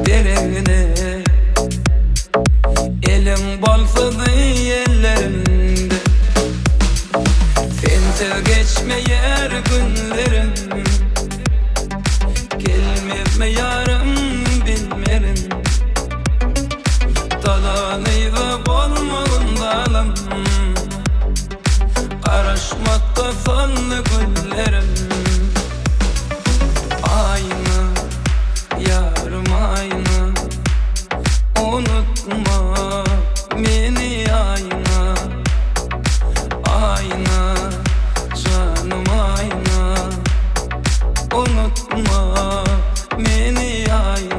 derine. Elim balsadı ellerimde, sensiz geçmeyer günlerim. Gelmez mi yarım bilmerin, talanıydı olmağın dalım. Karışmakta sonlu günlerim. Aynı yarım aynı, unutma beni ayna. Ayna canım ayna, unutma beni ayna.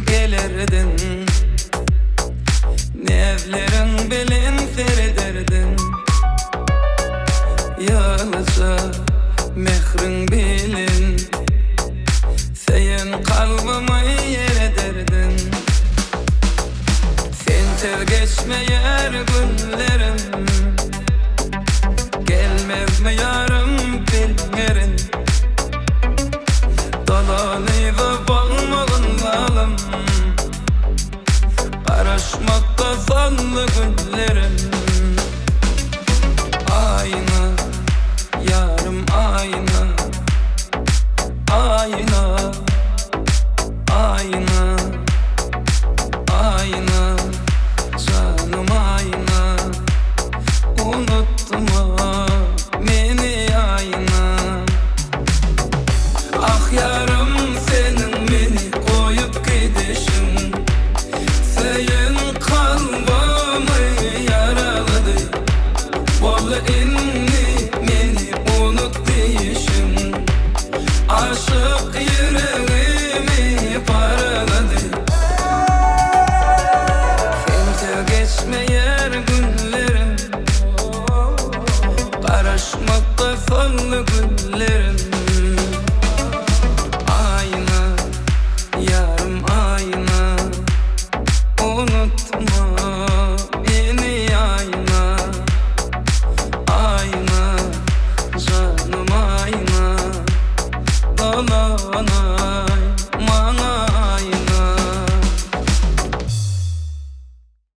Gelerdin, nevlerin belin serederdin. Yalnızca mehrin bilin, sen kalbimi yer ederdin. Sensiz geçmeyer günlerim, gelmez mi yarım bilmerin. Dolanıp olmağın zalim, karışmakta sonlu günlerim. Ayna yarım ayna, ayna ayna, ayna canım ayna, unutma beni ayna. Ah yarım senin beni koyup gidişin, senin kalbimi yaraladı. Vallahi inni beni unut deyişin, aşık yüreğimi paraladı. Sensiz geçmeyer günlerim, karışmakta sonlu günlerim. Ayna yarım ayna, unutma beni ayna. Ayna canım ayna, dolana